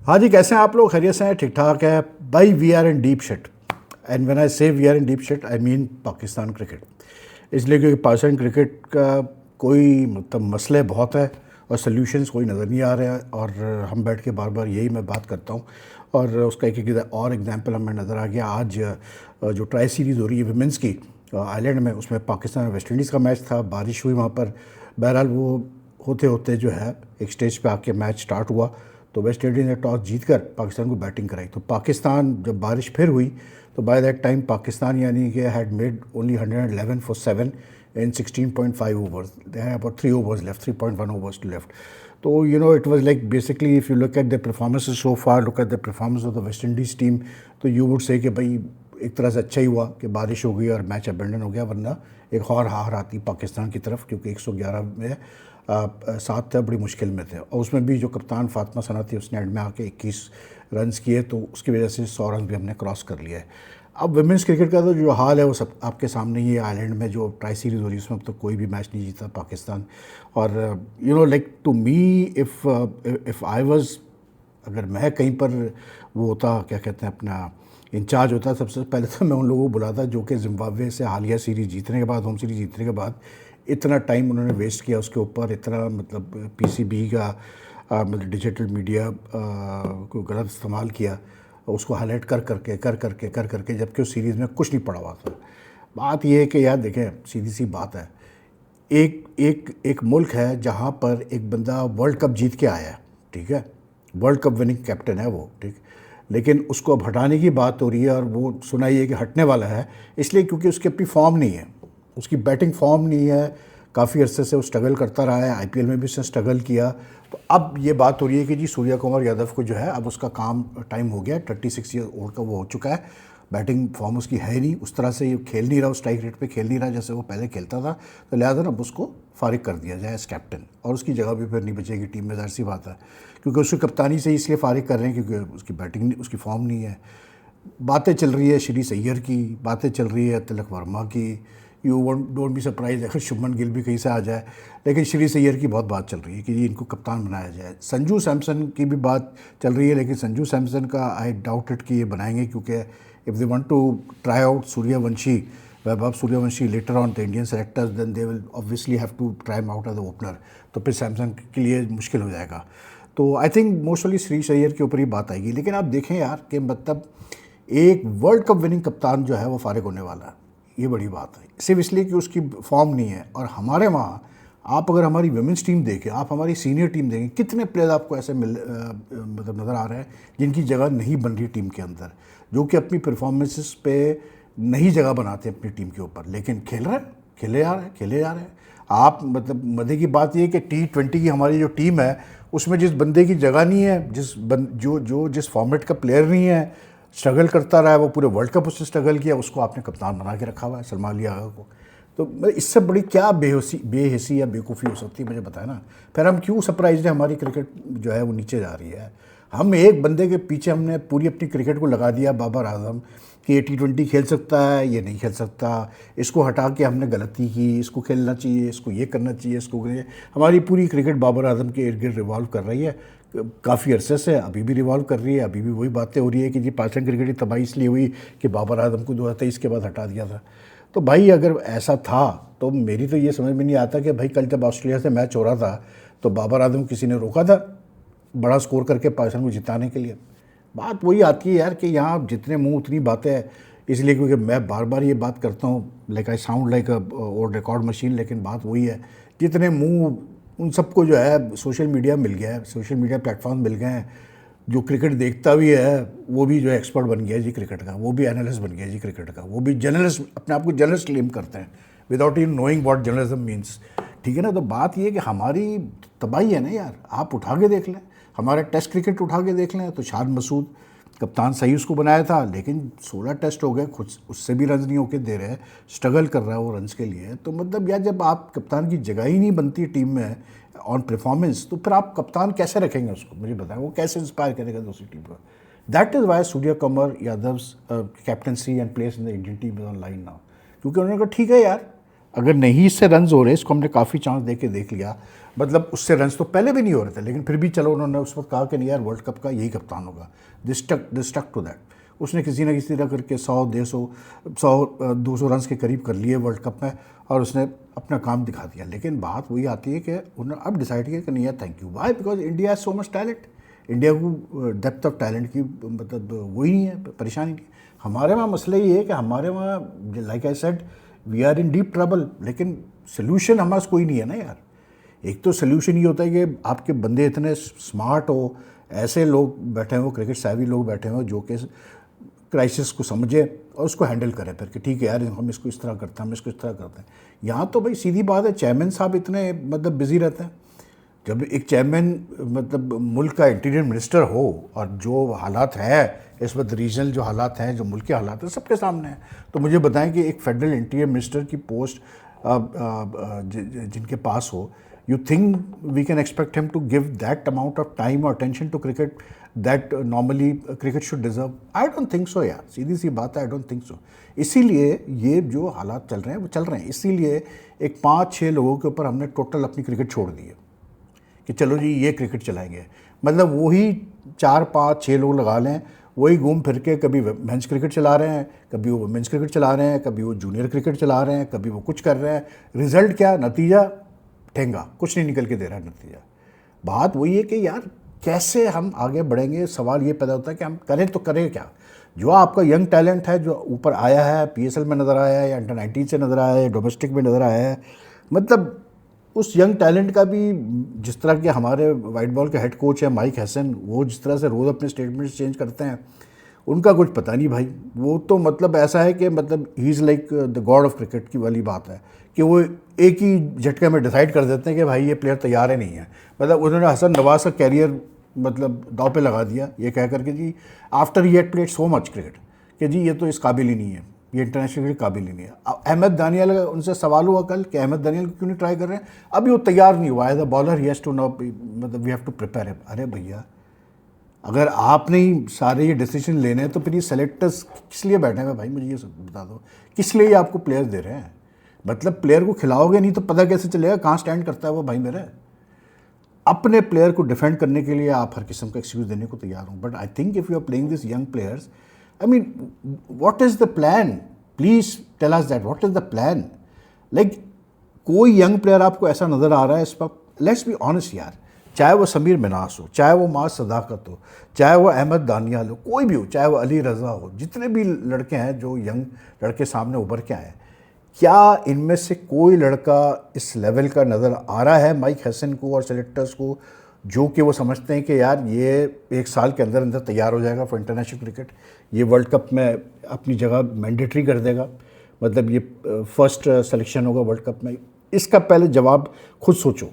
हाँ जी, कैसे हैं आप लोग? खैरियत से हैं? ठीक ठाक है भाई। We are in deep shit, and when I say we are in deep shit I mean Pakistan cricket. इसलिए क्योंकि पाकिस्तान क्रिकेट का कोई मतलब मसले बहुत है और सल्यूशंस कोई नज़र नहीं आ रहे हैं, और हम बैठ के बार बार यही मैं बात करता हूँ और उसका एक और एग्जांपल हमें नज़र आ गया आज। जो ट्राई सीरीज़ हो रही है विमेंस की आयरलैंड में, उसमें पाकिस्तान और वेस्ट इंडीज़ का मैच था। बारिश हुई वहाँ पर। बहरहाल वो होते होते जो है एक स्टेज पे आके मैच स्टार्ट हुआ, तो वेस्ट इंडीज़ ने टॉस जीतकर पाकिस्तान को बैटिंग कराई। तो पाकिस्तान जब बारिश फिर हुई तो बाय दैट टाइम पाकिस्तान यानी कि had made only 111 for 7 in 16.5 overs. They had about 3 overs left, 3.1 overs left. So, it was like basically if you look at the performances so far, look at the performance of the West Indies team, तो you would say कि भाई एक तरह से अच्छा ही हुआ कि बारिश हो गई और मैच अबेंडन हो गया, वरना एक और हार आती पाकिस्तान की तरफ, क्योंकि 111 में 7 थे, बड़ी मुश्किल में थे। और उसमें भी जो कप्तान फातिमा सना थी उसने एंड में आके 21 रन्स किए, तो उसकी वजह से 100 रन भी हमने क्रॉस कर लिया है। अब वुमेंस क्रिकेट का तो जो हाल है वो सब आपके सामने ही है। आयरलैंड में जो ट्राई सीरीज़ हो रही है उसमें अब तो कोई भी मैच नहीं जीता पाकिस्तान। और like to me if I was, अगर मैं कहीं पर वो होता, क्या कहते हैं, अपना इंचार्ज होता, सबसे पहले तो मैं उन लोगों को बुलाता जो कि जिम्बाब्वे से हालिया सीरीज़ जीतने के बाद, होम सीरीज़ जीतने के बाद इतना टाइम उन्होंने वेस्ट किया उसके ऊपर, इतना मतलब पीसीबी का मतलब डिजिटल मीडिया को गलत इस्तेमाल किया, उसको हाईलाइट कर करके जबकि उस सीरीज़ में कुछ नहीं पड़ा हुआ था। बात यह है कि यार देखें, सीधी सी बात है, एक एक एक मुल्क है जहाँ पर एक बंदा वर्ल्ड कप जीत के आया है, ठीक है, वर्ल्ड कप विनिंग कैप्टन है वो, ठीक, लेकिन उसको अब हटाने की बात हो रही है और वो सुना ही है कि हटने वाला है, इसलिए क्योंकि उसकी अपनी फॉर्म नहीं है, उसकी बैटिंग फॉर्म नहीं है। काफ़ी अरसे से वो स्ट्रगल करता रहा है, आईपीएल में भी उसने स्ट्रगल किया। तो अब ये बात हो रही है कि जी सूर्या कुमार यादव को जो है अब उसका काम टाइम हो गया, 36 ईयर ओल्ड का वो हो चुका है, बैटिंग फॉर्म उसकी है ही नहीं, उस तरह से ये खेल नहीं रहा, उस स्ट्राइक रेट पे खेल नहीं रहा जैसे वो पहले खेलता था, तो लिहाजा अब उसको फारिग कर दिया जाए एज कैप्टन, और उसकी जगह भी फिर नहीं बचेगी टीम में, ज़ाहिर सी बात है, क्योंकि उसकी कप्तानी से इसलिए फारिग कर रहे हैं क्योंकि उसकी बैटिंग, उसकी फॉर्म नहीं है। बातें चल रही है श्री सैयर की, बातें चल रही है तिलक वर्मा की, डोंट बी सरप्राइज अगर शुभमन गिल भी कहीं से आ जाए, लेकिन श्री सैयर की बहुत बात चल रही है कि जी इनको कप्तान बनाया जाए। संजू सैमसन की भी बात चल रही है, लेकिन संजू सैमसन का आई डाउट इट कि ये बनाएंगे, क्योंकि if they want to try out Suryavanshi, Vaibhav Suryavanshi later on the Indian selectors, then they will obviously have to try out as the opener, तो फिर सैमसन के लिए मुश्किल हो जाएगा। तो I think mostly Shreyas Iyer के ऊपर ही बात आएगी। लेकिन आप देखें यार कि मतलब एक वर्ल्ड कप विनिंग कप्तान जो है वो फारिग होने वाला है, ये बड़ी बात है, सिर्फ इसलिए कि उसकी फॉर्म नहीं है। और हमारे वहाँ आप अगर हमारी वुमेंस टीम देखें, आप हमारी सीनियर टीम देखें, कितने प्लेयर आपको ऐसे मतलब नज़र आ रहे हैं जिनकी जगह नहीं बन रही टीम के अंदर, जो कि अपनी परफॉर्मेंसेस पे नहीं जगह बनाते अपनी टीम के ऊपर, लेकिन खेल रहे हैं, खेले जा रहे हैं। आप मतलब मजे की बात ये है कि T20 की हमारी जो टीम है उसमें जिस बंदे की जगह नहीं है, जिस फॉर्मेट का प्लेयर नहीं है, स्ट्रगल करता रहा है, वो पूरे वर्ल्ड कप उसने स्ट्रगल किया, उसको आपने कप्तान बना के रखा हुआ है, सलमान अली आगा को। तो इससे बड़ी क्या बेहिसी या बेवकूफ़ी हो सकती है, मुझे बताया ना। फिर हम क्यों सरप्राइज है हमारी क्रिकेट जो है वो नीचे जा रही है। हम एक बंदे के पीछे हमने पूरी अपनी क्रिकेट को लगा दिया, बाबर आजम, कि ये T20 खेल सकता है, ये नहीं खेल सकता, इसको हटा के हमने गलती की, इसको खेलना चाहिए, इसको ये करना चाहिए, इसको हमारी पूरी क्रिकेट बाबर आजम के इर्द गिर्द रिवॉल्व कर रही है, काफ़ी अरसे से, अभी भी रिवॉल्व कर रही है। अभी भी वही बातें हो रही है कि जी पाकिस्तान क्रिकेट की तबाही इसलिए हुई कि बाबर आजम को 2023 के बाद हटा दिया था। तो भाई अगर ऐसा था तो मेरी तो ये समझ में नहीं आता कि भाई कल जब ऑस्ट्रेलिया से मैच हो रहा था तो बाबर आजम किसी ने रोका था बड़ा स्कोर करके पाकिस्तान को जिताने के लिए। बात वही आती है यार कि यहाँ जितने मुंह उतनी बातें हैं, इसलिए क्योंकि मैं बार बार ये बात करता हूँ, like I sound like a old record machine, लेकिन बात वही है, जितने मुंह उन सबको जो है सोशल मीडिया मिल गया है, सोशल मीडिया प्लेटफॉर्म मिल गए हैं, जो क्रिकेट देखता भी है वो भी जो है एक्सपर्ट बन गया जी क्रिकेट का, वो भी एनालिस्ट बन गया जी क्रिकेट का, वो भी जर्नलिस्ट, अपने आप को जर्नलिस्ट क्लेम करते हैं without in knowing what journalism means, ठीक है ना। तो बात ये है कि हमारी तबाही है ना यार, आप उठा के देख लें, हमारा टेस्ट क्रिकेट उठा के देख लें, तो शाद मसूद कप्तान सही उसको बनाया था, लेकिन 16 टेस्ट हो गए, खुद उससे भी रन नहीं होके दे रहे, स्ट्रगल कर रहा है वो रन्स के लिए। तो मतलब यार जब आप कप्तान की जगह ही नहीं बनती टीम में ऑन परफॉर्मेंस, तो फिर आप कप्तान कैसे रखेंगे उसको, मुझे बताएं, वो कैसे इंस्पायर करेगा दूसरी टीम को। That is why Surya Kumar Yadav captaincy and place in the Indian team is on line now, क्योंकि उन्होंने कहा ठीक है यार, अगर नहीं इससे रन्स हो रहे, इसको हमने काफ़ी चांस दे के देख लिया, मतलब उससे रन्स तो पहले भी नहीं हो रहे थे, लेकिन फिर भी चलो उन्होंने उस वक्त कहा कि नहीं यार वर्ल्ड कप का यही कप्तान होगा, दिस स्टक टू दैट। उसने किसी ना किसी तरह करके 100 200 रन्स के करीब कर लिए वर्ल्ड कप में, और उसने अपना काम दिखा दिया। लेकिन बात वही आती है कि उन्होंने अब डिसाइड किया कि नहीं यार thank you, why, because India has so much talent. India को डेप्थ ऑफ टैलेंट की मतलब वही नहीं है, परेशानी नहीं। हमारे वहाँ मसला ये है कि हमारे वहाँ like I said we are in deep trouble, लेकिन सोल्यूशन हमारे पास कोई नहीं है ना यार। एक तो सोल्यूशन ये होता है कि आपके बंदे इतने स्मार्ट हो, ऐसे लोग बैठे हो, क्रिकेट savvy लोग बैठे हो जो कि क्राइसिस को समझे और उसको हैंडल करें फिर कि ठीक है यार हम इसको इस तरह करते हैं, हम इसको इस तरह करते हैं। यहाँ तो भाई सीधी बात है, चेयरमैन साहब इतने मतलब बिजी रहते हैं। जब एक चेयरमैन मतलब मुल्क का इंटीरियर मिनिस्टर हो, और जो हालात हैं इस वक्त, रीजनल जो हालात हैं, जो मुल्क के हालात हैं सबके सामने हैं, तो मुझे बताएं कि एक फेडरल इंटीरियर मिनिस्टर की पोस्ट जिनके पास हो, you think we can expect him to give that amount of time or attention to cricket that normally cricket should deserve? I don't think so यार, सीधी सी बात है, I don't think so। इसीलिए ये जो हालात चल रहे हैं वो चल रहे हैं, इसीलिए एक 5-6 लोगों के ऊपर हमने टोटल अपनी क्रिकेट छोड़ दी है कि चलो जी ये क्रिकेट चलाएंगे। मतलब वही 4-5-6 लोग लगा लें, वही घूम फिर के कभी मेंस क्रिकेट चला रहे हैं, कभी वो वुमेंस क्रिकेट चला रहे हैं, कभी वो जूनियर क्रिकेट चला रहे हैं, कभी वो कुछ कर रहे हैं। रिजल्ट क्या, नतीजा ठेंगा, कुछ नहीं निकल के दे रहा है नतीजा। बात वही है कि यार कैसे हम आगे बढ़ेंगे, सवाल ये पैदा होता है कि हम करें तो करें क्या। जो आपका यंग टैलेंट है जो ऊपर आया है, PSL में नज़र आया है, या अंडर 19 से नज़र आया है, डोमेस्टिक में नज़र आया है, मतलब उस यंग टैलेंट का भी, जिस तरह के हमारे वाइट बॉल के हेड कोच है माइक हैसन, वो जिस तरह से रोज़ अपने स्टेटमेंट्स चेंज करते हैं, उनका कुछ पता नहीं भाई। वो तो मतलब ऐसा है कि मतलब he is like the God of cricket की वाली बात है कि वो एक ही झटके में डिसाइड कर देते हैं कि भाई ये प्लेयर तैयार है नहीं है। मतलब उन्होंने हसन नवाज का कैरियर मतलब दाव पे लगा दिया ये कह करके जी after he had played so much cricket कि जी ये तो इस काबिल ही नहीं है, ये इंटरनेशनल क्रिकेट काबिल ही नहीं है। अहमद दानियल, उनसे सवाल हुआ कल कि अहमद दानियल को क्यों नहीं ट्राई कर रहे हैं, अभी वो तैयार नहीं हुआ। As a bowler he has to know, मतलब we have to prepare him. अरे भैया अगर आपने ही सारे ये डिसीजन लेने हैं तो फिर ये सेलेक्टर्स किस लिए बैठे हैं भाई, मुझे ये बता दो, किस लिए ये आपको प्लेयर्स दे रहे हैं। मतलब प्लेयर को खिलाओगे नहीं तो पता कैसे चलेगा कहाँ स्टैंड करता है वो भाई मेरे। अपने प्लेयर को डिफेंड करने के लिए आप हर किस्म का एक्सक्यूज़ देने को तैयार हो, but I think if you are playing this young players, I mean what is the plan, please tell us that, what is the plan. Like कोई यंग प्लेयर आपको ऐसा नज़र आ रहा है इस वक्त, लेट्स बी ऑनेस्ट यार, चाहे वो समीर मिनास हो, चाहे वो माज सदाकत हो, चाहे वो अहमद दानियाल हो, कोई भी हो, चाहे वो अली रज़ा हो, जितने भी लड़के हैं जो यंग लड़के सामने उभर के आए, क्या इनमें से कोई लड़का इस लेवल का नज़र आ रहा है माइक हैसन को और सेलेक्टर्स को, जो कि वो समझते हैं कि यार ये 1 साल के अंदर अंदर तैयार हो जाएगा फॉर इंटरनेशनल क्रिकेट, ये वर्ल्ड कप में अपनी जगह मैंडेटरी कर देगा, मतलब ये फर्स्ट सिलेक्शन होगा वर्ल्ड कप में। इसका पहले जवाब खुद सोचो।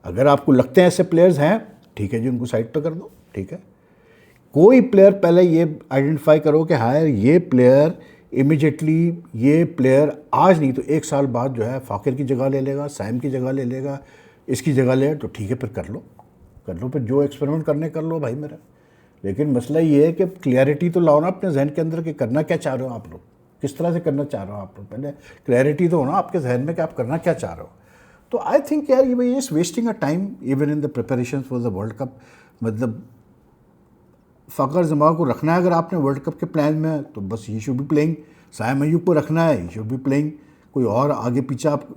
अगर आपको लगते हैं ऐसे प्लेयर्स हैं, ठीक है जी, उनको साइड पे कर दो, ठीक है। कोई प्लेयर पहले ये आइडेंटिफाई करो कि हाँ ये प्लेयर इमीडिएटली, ये प्लेयर आज नहीं तो 1 साल बाद जो है फ़ाकिर की जगह ले लेगा, सैम की जगह ले लेगा, इसकी जगह ले, तो ठीक है फिर कर लो फिर जो एक्सपेरिमेंट करने कर लो भाई मेरा। लेकिन मसला ये है कि क्लैरिटी तो लाओ ना अपने जहन के अंदर कि करना क्या चाह रहे हो आप लोग, किस तरह से करना चाह रहे हो आप लोग। पहले क्लैरिटी तो हो ना आपके जहन में कि आप करना क्या चाह रहे हो। तो आई थिंक यार ये भाई is wasting a time even in the preparation for the world cup. मतलब फ़खर जमा को रखना है अगर आपने वर्ल्ड कप के प्लान में, तो बस ही should be playing. Saim Ayub को रखना है, ही शुड बी प्लेइंग। कोई और आगे पीछे आप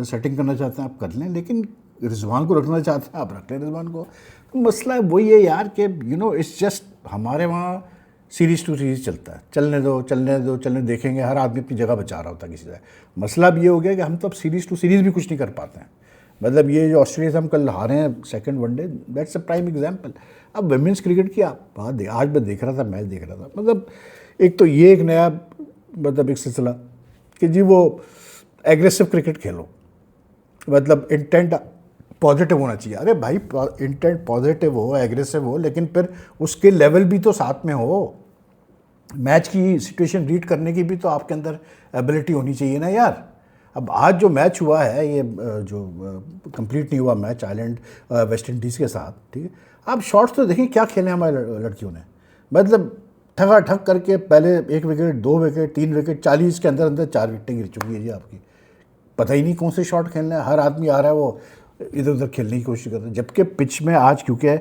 सेटिंग करना चाहते हैं आप कर लें, लेकिन रिजवान को रखना चाहते हैं आप रख लें रिजवान को। तो मसला वही है यार कि यू नो इट्स जस्ट हमारे वहाँ सीरीज़ टू सीरीज़ चलता है, चलने देखेंगे, हर आदमी अपनी जगह बचा रहा होता है किसी से। मसला अब ये हो गया कि हम तो अब सीरीज़ टू सीरीज़ भी कुछ नहीं कर पाते हैं। मतलब ये जो ऑस्ट्रेलिया से हम कल हारे हैं second one day, that's a prime example. अब वुमेंस क्रिकेट की आप बात आज मैं देख रहा था, मैच देख रहा था, मतलब एक तो ये एक नया मतलब एक सिलसिला कि जी वो एग्रेसिव क्रिकेट खेलो, मतलब इंटेंट पॉजिटिव होना चाहिए। अरे भाई इंटेंट पॉजिटिव हो, एग्रेसिव हो, लेकिन फिर उसके लेवल भी तो साथ में हो। मैच की सिचुएशन रीड करने की भी तो आपके अंदर एबिलिटी होनी चाहिए ना यार। अब आज जो मैच हुआ है, ये जो कंप्लीट नहीं हुआ मैच आयरलैंड वेस्ट इंडीज़ के साथ, ठीक है, आप शॉट्स तो देखें क्या खेले हमारे लड़कियों ने। मतलब ठगा ठग करके पहले 1 विकेट, 2 विकेट, 3 विकेट, 40 के अंदर अंदर 4 विकेटें गिर चुकी है जी आपकी। पता ही नहीं कौन से शॉट खेलना है, हर आदमी आ रहा है वो इधर उधर खेलने की कोशिश करता है। जबकि पिच में आज क्योंकि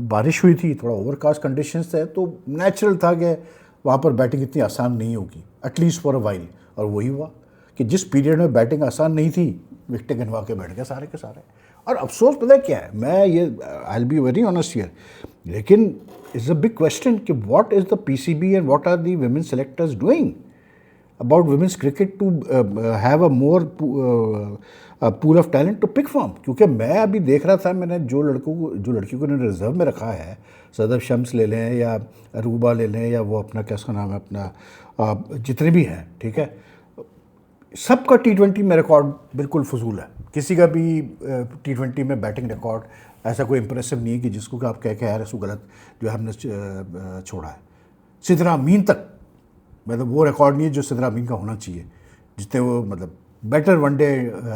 बारिश हुई थी, थोड़ा ओवरकास्ट कंडीशंस थे, तो नेचुरल था कि वहाँ पर बैटिंग इतनी आसान नहीं होगी, एटलीस्ट फॉर अ वाइल। और वही हुआ कि जिस पीरियड में बैटिंग आसान नहीं थी, विकेटें गिनवा के बैठ गए सारे के सारे। और अफसोस पता है क्या है, मैं ये I will be very honest here, लेकिन इट्स अ बिग क्वेश्चन कि what is the PCB and what are the women selectors doing about women's cricket to have a more pool of talent to pick from। क्योंकि मैं अभी देख रहा था, मैंने जो लड़कियों को रिजर्व में रखा है, सदफ शम्स ले लें या अरूबा ले लें या वो अपना क्या उसका नाम है अपना, जितने भी हैं, ठीक है, सबका T20 में रिकॉर्ड बिल्कुल फजूल है। किसी का भी T20 में बैटिंग रिकॉर्ड ऐसा कोई इंप्रेसिव नहीं है कि जिसको कि आप कह के यार इसको गलत जो है हमने छोड़ा है। सिद्रा अमीन तक मतलब वो रिकॉर्ड नहीं है जो सिद्रा अमीन का होना चाहिए, जितने वो मतलब बेटर वनडे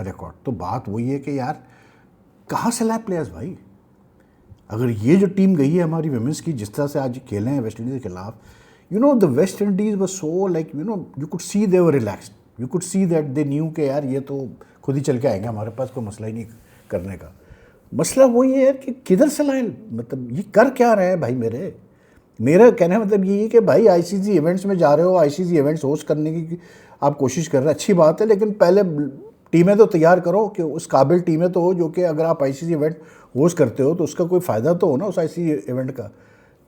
रिकॉर्ड। तो बात वही है कि यार कहाँ से लाए प्लेयर्स भाई। अगर ये जो टीम गई है हमारी वुमेंस की, जिस तरह से आज खेले हैं वेस्ट इंडीज़ के खिलाफ, you know the West Indies was so like you know you could see they were relaxed, you could see that they knew के यार ये तो खुद ही चल के आएंगे, हमारे पास कोई मसला ही नहीं करने का। मसला वही है यार कि किधर से लाए, मतलब ये कर क्या रहे हैं भाई। मेरा कहना है मतलब ये है कि भाई आईसीसी इवेंट्स में जा रहे हो, आईसीसी इवेंट्स होस्ट करने की आप कोशिश कर रहे हैं, अच्छी बात है, लेकिन पहले टीमें तो तैयार करो कि उस काबिल टीमें तो हो जो कि अगर आप आईसीसी इवेंट होस्ट करते हो तो उसका कोई फ़ायदा तो हो ना उस आईसीसी इवेंट का।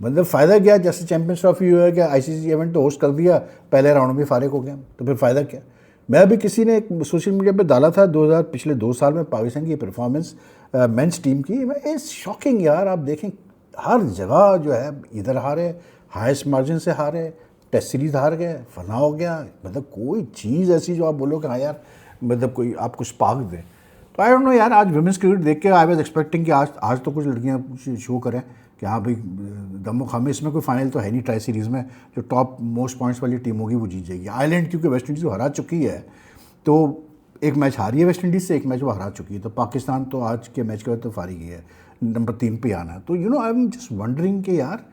मतलब फ़ायदा क्या, जैसे चैम्पियंस ट्रॉफी हुआ है कि आईसीसी इवेंट तो होस्ट कर दिया, पहले राउंड में फारिग हो गया, तो फिर फ़ायदा क्या। मैं अभी किसी ने सोशल मीडिया पे डाला था पिछले 2 साल में पाकिस्तान की परफॉर्मेंस मेंस टीम की, मैं शॉकिंग यार। आप देखें हर जगह जो है इधर हारे, हाईएस्ट मार्जिन से हारे, टेस्ट सीरीज़ हार गए, फना हो गया, मतलब कोई चीज़ ऐसी जो आप बोलो कि हाँ यार मतलब कोई आप कुछ पाक दें। तो आई डोंट नो यार, आज वुमेंस क्रिकेट देख के आई वाज एक्सपेक्टिंग कि आज तो कुछ लड़कियां कुछ शो करें कि हाँ भाई दमो खामे, इसमें कोई फाइनल तो है नहीं ट्राई सीरीज़ में, जो टॉप मोस्ट पॉइंट्स वाली टीम होगी वो जीत जाएगी। आयरलैंड क्योंकि वेस्ट इंडीज़ को हरा चुकी है, तो एक मैच हारी है वेस्ट इंडीज़ से, एक मैच वो हरा चुकी है, तो पाकिस्तान तो आज के मैच के बाद तो फारी गई है, नंबर 3 पे आना है। तो you know I am just wondering कि यार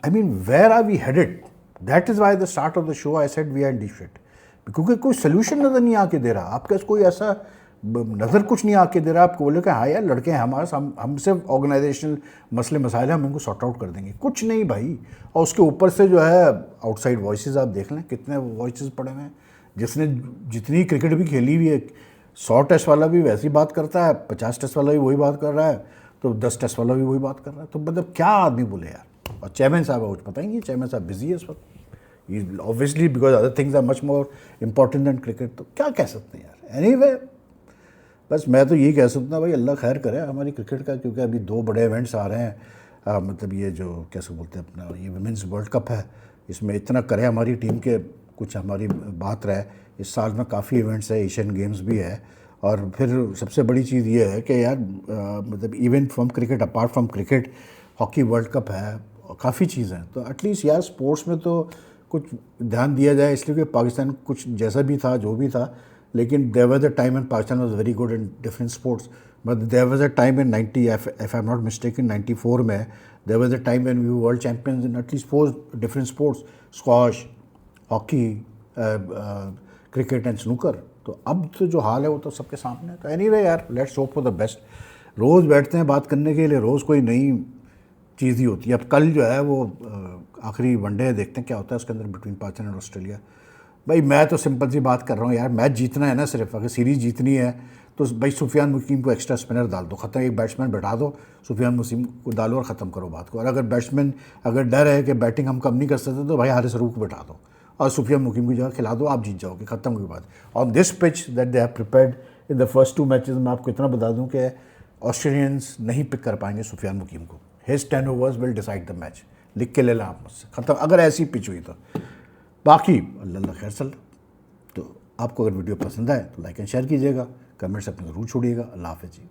I mean, where are we headed? That is why at the start of the show I said we are in deep shit. क्योंकि कोई सोल्यूशन नज़र नहीं आके दे रहा, आपके कोई ऐसा नज़र कुछ नहीं आके दे रहा। आपको बोले कि हाँ यार लड़के हैं हमारे, हम सिर्फ ऑर्गेनाइजेशनल मसले मसाइल हम इनको सॉर्ट आउट कर देंगे, कुछ नहीं भाई। और उसके ऊपर से जो है आउटसाइड वॉइसेस आप देख लें, कितने वॉइसेस पड़े हुए हैं। जिसने जितनी क्रिकेट भी खेली हुई है, 100 टेस्ट वाला भी वैसी बात करता है, 50 टेस्ट वाला भी वही बात कर रहा है, तो 10 टेस्ट वाला भी वही बात कर रहा है। तो मतलब क्या आदमी बोले यार। और चेयरमैन साहब है, कुछ पता ही नहीं, चेयरमैन साहब बिजी है इस वक्त, obviously because other things are much more important than cricket. तो क्या कह सकते हैं यार। एनीवे बस मैं तो यही कह सकता हूँ भाई अल्लाह खैर करे हमारी क्रिकेट का, क्योंकि अभी 2 बड़े इवेंट्स आ रहे हैं। मतलब ये जो कैसे बोलते हैं अपना ये वुमेंस वर्ल्ड कप है, इसमें इतना करे हमारी टीम के कुछ हमारी बात रहे। इस साल में काफ़ी इवेंट्स है, एशियन गेम्स भी है, और फिर सबसे बड़ी चीज़ ये है कि यार मतलब event from cricket, apart from cricket hockey world cup है, काफ़ी चीज़ें हैं। तो एटलीस्ट यार स्पोर्ट्स में तो कुछ ध्यान दिया जाए, इसलिए कि पाकिस्तान कुछ जैसा भी था जो भी था, लेकिन there was a time and Pakistan was very good in different sports, but there was a time in 90 if I am not mistaken 94 में there was a time when we were world champions in at least 4 different sports, squash, hockey, cricket and snooker. तो अब तो जो हाल है वो तो सबके सामने है। तो एनीवे यार let's hope for the best. रोज़ बैठते हैं बात करने के लिए, रोज़ कोई नई चीज़ ही होती है। अब कल जो है वो आखिरी वनडे है, देखते हैं क्या होता है उसके अंदर बिटवीन पाकिस्तान और ऑस्ट्रेलिया। भाई मैं तो सिंपल सी बात कर रहा हूँ यार, मैच जीतना है ना सिर्फ, अगर सीरीज़ जीतनी है तो भाई सुफियान मुकीम को एक्स्ट्रा स्पिनर डाल दो, ख़त्म। एक बैट्समैन बैठा दो, सुफियान मुकीम को डालो और ख़त्म करो बात को। और अगर बैट्समैन अगर डर है कि बैटिंग हम कम नहीं कर सकते तो भाई हारिस रऊफ को बैठा दो और सुफियान मुकीम की जगह खिला दो, आप जीत जाओगे, ख़त्म की बात। On this pitch that they have prepared in the first 2 matches, मैं आपको इतना बता दूँ कि ऑस्ट्रेलियंस नहीं पिक कर पाएंगे सुफियान मुकीम को। His 10 overs will decide the match, लिख के ले ला आप मुझसे, ख़त्म। अगर ऐसी पिच हुई तो बाकी अल्लाह खैर चल। तो आपको अगर वीडियो पसंद आए तो लाइक एंड शेयर कीजिएगा, कमेंट्स अपने ज़रूर छोड़िएगा। अल्लाह हाफ़िज़ जी।